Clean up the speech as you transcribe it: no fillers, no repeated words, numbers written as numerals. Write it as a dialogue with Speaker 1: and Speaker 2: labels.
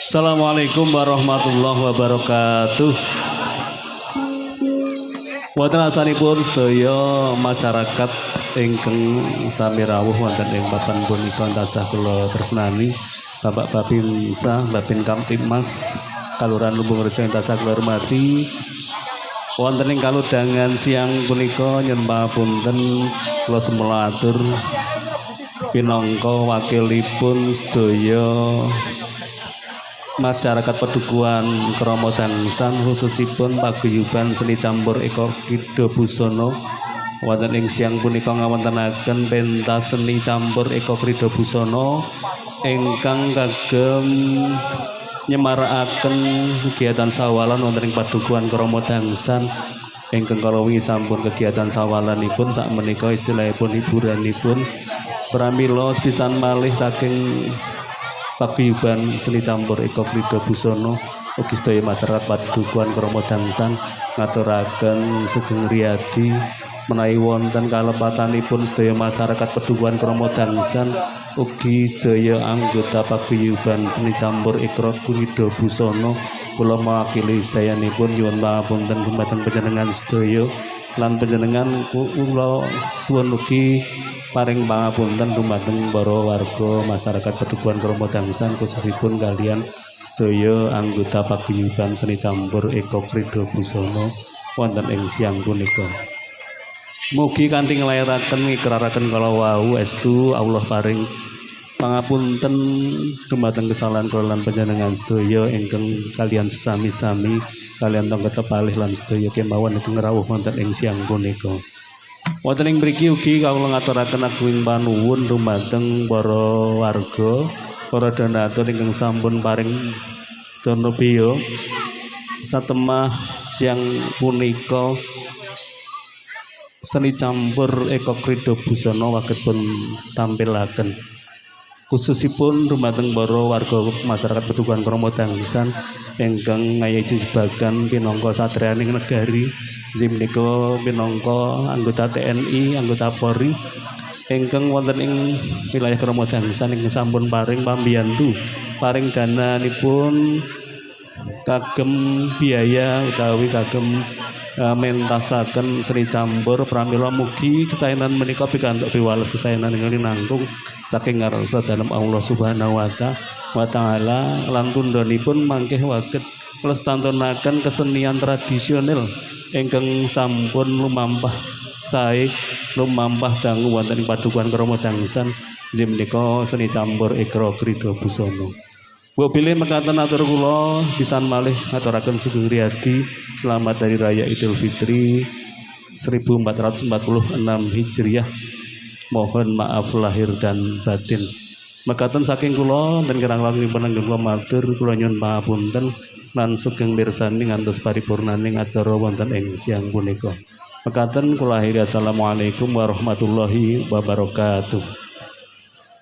Speaker 1: Assalamualaikum warahmatullahi wabarakatuh. Wonten asalipun sedaya masyarakat ingkang sami rawuh wonten ing papan punika tansah kula tresnani Bapak Babinsa, Babin Kamtibmas Kalurahan Lumbung Rejo tansah kula hormati. Wonten ing kaludhangan siang punika nyuwun pamunten kula semula atur pinangka wakilipun sedaya masyarakat Padukuhan Krama Dangsan khususipun paguyuban seni campur Eka Krida Busana wonten ing siang punika ngawontenaken pentas seni campur Eka Krida Busana ingkang kagem nyemarakaken kegiatan sawalan wonten ing Padukuhan Krama Dangsan ingkang kala wingi sampun kegiatan sawalanipun sakmenika istilahipun hiburanipun pramila sepisan malih saking paguyuban seni campur Eka Krida Busana ugi sedaya masyarakat Padukuhan Krama Dangsan ngaturaken sugeng riyadi menawi wonten kalepatanipun sedaya masyarakat Padukuhan Krama Dangsan ugi sedaya anggota paguyuban seni campur Eka Krida Busana kula mewakili sedayanipun nyuwun pamunten dumateng panjenengan sedaya lan panjenengan kula suwun ugi paring pangapunten dumateng para warga masyarakat Padukuhan Krama Dangsan khususipun kalian sedaya anggota paguyuban seni campur Eka Krida Busana wonten ing siang punika. Mugi kanthi nglairaken ngikraraken kala wau estu Allah paring pangapunten dumateng kesalahan kula lan panjenengan sedaya ingkang kalian sami-sami kalian tong ketepalih lan sedaya kemawon ingkang rawuh wonten ing siang punika. Wonten ing mriki ugi kawula ngaturaken agung panuwun dumateng para warga, para donatur ingkang sampun paring dana beya satemah siang punika seni campur Eka Krida Busana waget pun tampilaken. Khususipun dumateng para warga masyarakat Padukuhan Krama Dangsan ingkang ngayahi jebagan pinangka satriyaning negari menika minangka anggota TNI, anggota Polri ingkang wonten ing wilayah Krama Dangsan ingkang sampun paring pambiyantu paring dananipun kagem biaya utawi kagem mentasaken seni campur pramila mugi kesaenan menika pikantuk piwales kesaenan ingkang nanggung saking ngarsa dalem Allah Subhanahu wa taala lan tundhanipun mangke waget lestantun kesenian tradisional ingkang sampun lumampah sae lumampah dangu wonten ing Padukuhan Krama Dangsan inggih menika seni campur Eka Krida Busana. Bu bilih mekaten atur kula pisan malih ngaturaken sugeng riyadi selamat Hari Raya Idul Fitri 1446 Hijriah. Mohon maaf lahir dan batin. Mekaten saking kula dan kirang langkung panjenengan kula matur kula nyuwun pangapunten lan sugeng mirsani ngantos paripurnaning acara wonten ing siang punika. Mekaten kula akhiri assalamualaikum warahmatullahi wabarakatuh.